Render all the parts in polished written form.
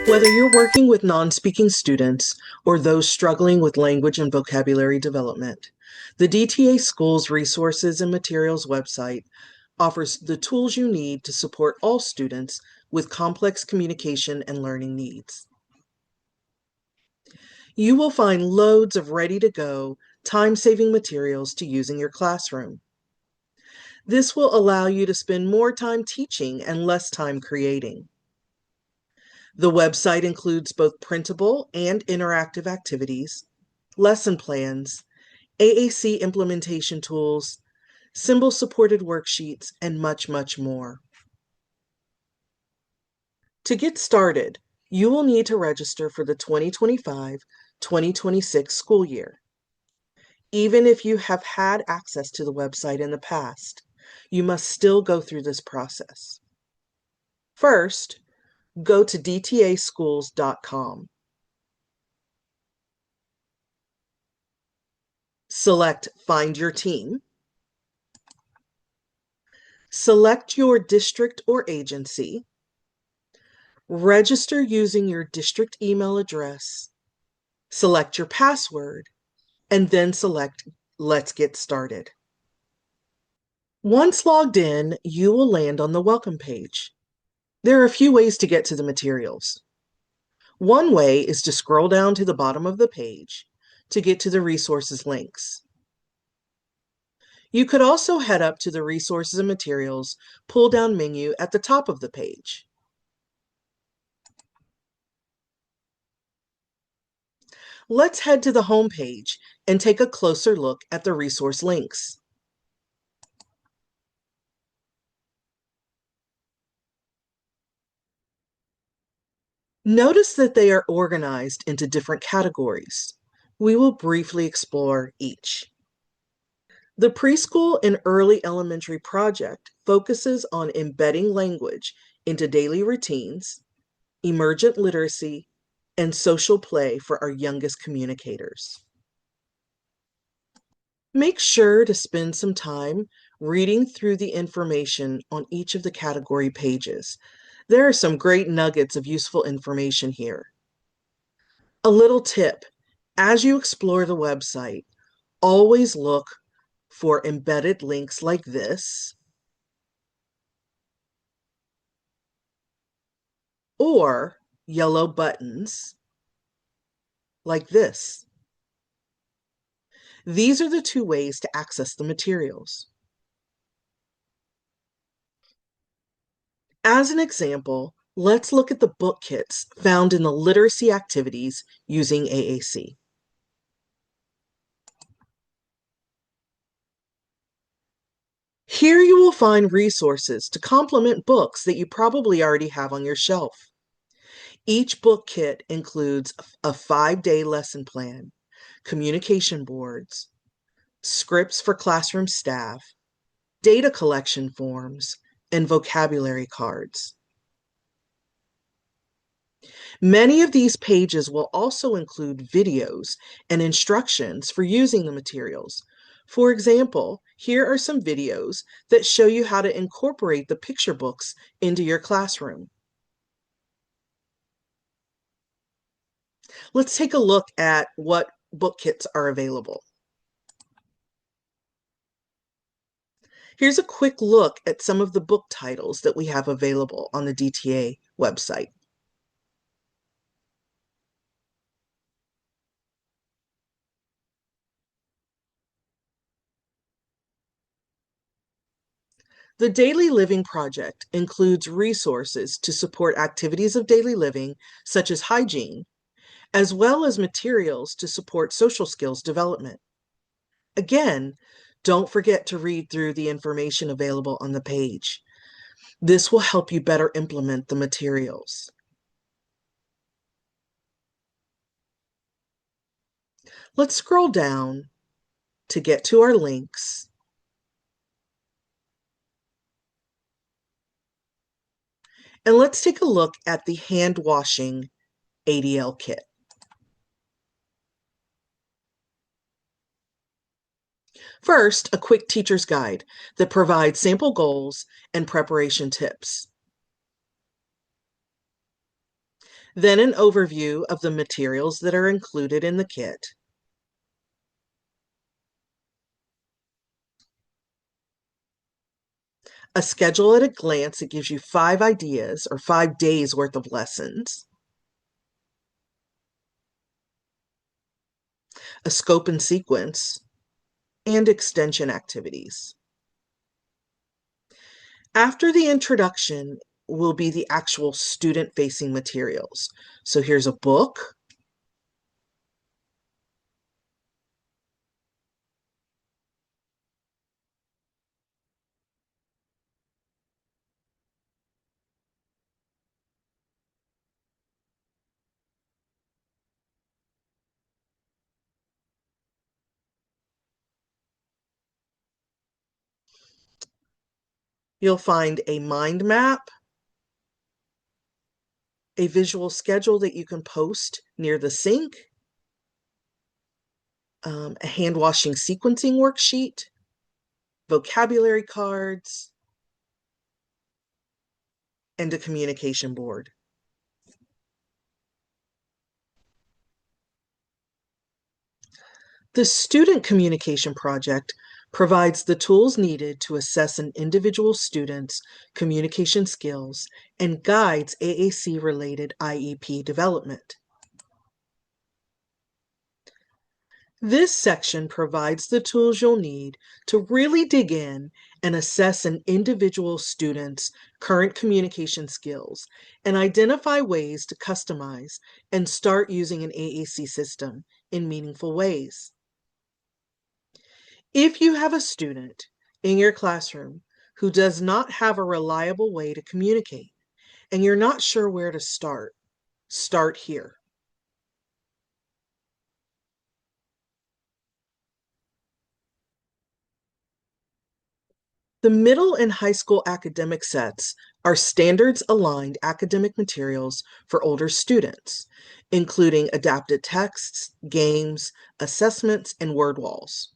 Whether you're working with non-speaking students or those struggling with language and vocabulary development, the DTA Schools Resources and Materials website offers the tools you need to support all students with complex communication and learning needs. You will find loads of ready-to-go, time-saving materials to use in your classroom. This will allow you to spend more time teaching and less time creating. The website includes both printable and interactive activities, lesson plans, AAC implementation tools, symbol-supported worksheets, and much, much more. To get started, you will need to register for the 2025-2026 school year. Even if you have had access to the website in the past, you must still go through this process. First, go to dtaschools.com. Select Find Your Team. Select your district or agency. Register using your district email address. Select your password, and then select Let's Get Started. Once logged in, you will land on the welcome page. There are a few ways to get to the materials. One way is to scroll down to the bottom of the page to get to the resources links. You could also head up to the Resources and Materials pull-down menu at the top of the page. Let's head to the home page and take a closer look at the resource links. Notice that they are organized into different categories. We will briefly explore each. The Preschool and Early Elementary project focuses on embedding language into daily routines, emergent literacy, and social play for our youngest communicators. Make sure to spend some time reading through the information on each of the category pages. There are some great nuggets of useful information here. A little tip, as you explore the website, always look for embedded links like this, or yellow buttons like this. These are the two ways to access the materials. As an example, let's look at the book kits found in the literacy activities using AAC. Here you will find resources to complement books that you probably already have on your shelf. Each book kit includes a 5-day lesson plan, communication boards, scripts for classroom staff, data collection forms, and vocabulary cards. Many of these pages will also include videos and instructions for using the materials. For example, here are some videos that show you how to incorporate the picture books into your classroom. Let's take a look at what book kits are available. Here's a quick look at some of the book titles that we have available on the DTA website. The Daily Living Project includes resources to support activities of daily living, such as hygiene, as well as materials to support social skills development. Again, don't forget to read through the information available on the page. This will help you better implement the materials. Let's scroll down to get to our links. And let's take a look at the hand washing ADL kit. First, a quick teacher's guide that provides sample goals and preparation tips. Then an overview of the materials that are included in the kit. A schedule at a glance that gives you 5 ideas or 5 days worth of lessons. A scope and sequence, and extension activities. After the introduction will be the actual student-facing materials. So here's a book, you'll find a mind map, a visual schedule that you can post near the sink, a hand washing sequencing worksheet, vocabulary cards, and a communication board. The Student Communication Project provides the tools needed to assess an individual student's communication skills and guides AAC-related IEP development. This section provides the tools you'll need to really dig in and assess an individual student's current communication skills and identify ways to customize and start using an AAC system in meaningful ways. If you have a student in your classroom who does not have a reliable way to communicate and you're not sure where to start here. The middle and high school academic sets are standards-aligned academic materials for older students, including adapted texts, games, assessments, and word walls.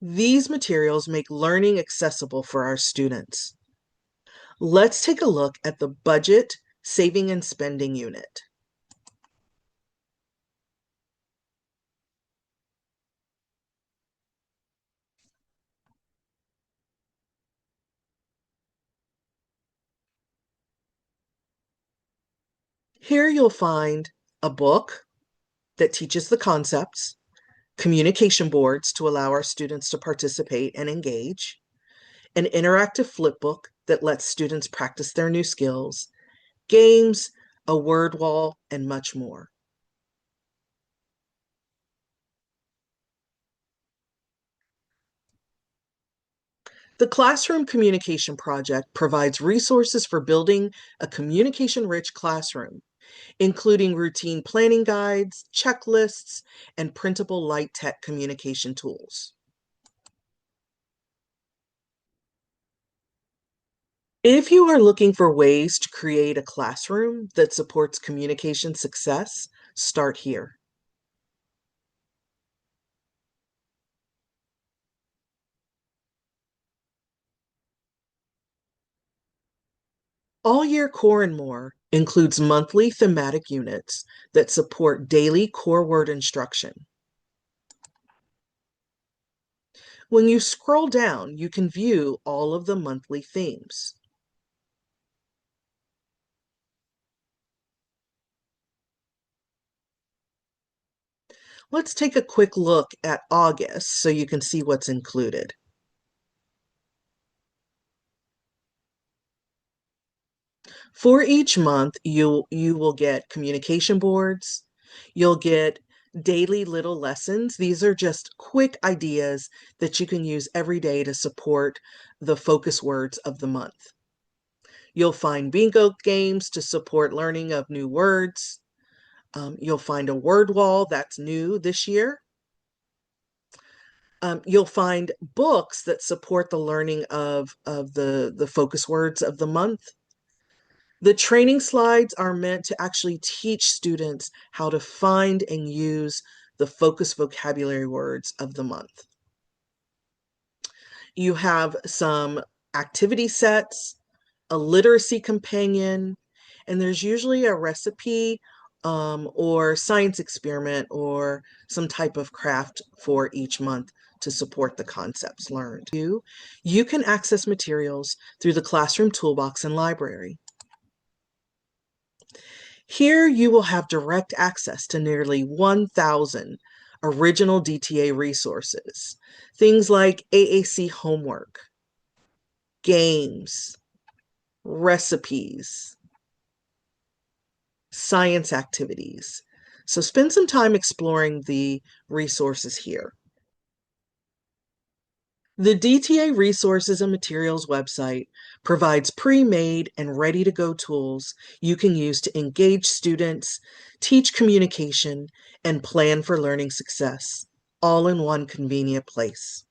These materials make learning accessible for our students. Let's take a look at the budget, saving, and spending unit. Here you'll find a book that teaches the concepts, communication boards to allow our students to participate and engage, an interactive flipbook that lets students practice their new skills, games, a word wall, and much more. The Classroom Communication Project provides resources for building a communication-rich classroom, including routine planning guides, checklists, and printable light tech communication tools. If you are looking for ways to create a classroom that supports communication success, start here. All Year Core and More includes monthly thematic units that support daily core word instruction. When you scroll down, you can view all of the monthly themes. Let's take a quick look at August so you can see what's included. For each month, you will get communication boards, you'll get daily little lessons. These are just quick ideas that you can use every day to support the focus words of the month. You'll find bingo games to support learning of new words. You'll find a word wall that's new this year. You'll find books that support the learning of the focus words of the month. The training slides are meant to actually teach students how to find and use the focus vocabulary words of the month. You have some activity sets, a literacy companion, and there's usually a recipe or science experiment or some type of craft for each month to support the concepts learned. You can access materials through the Classroom Toolbox and Library. Here you will have direct access to nearly 1,000 original DTA resources, things like AAC homework, games, recipes, science activities. So spend some time exploring the resources here. The DTA Resources and Materials website provides pre-made and ready-to-go tools you can use to engage students, teach communication, and plan for learning success, all in one convenient place.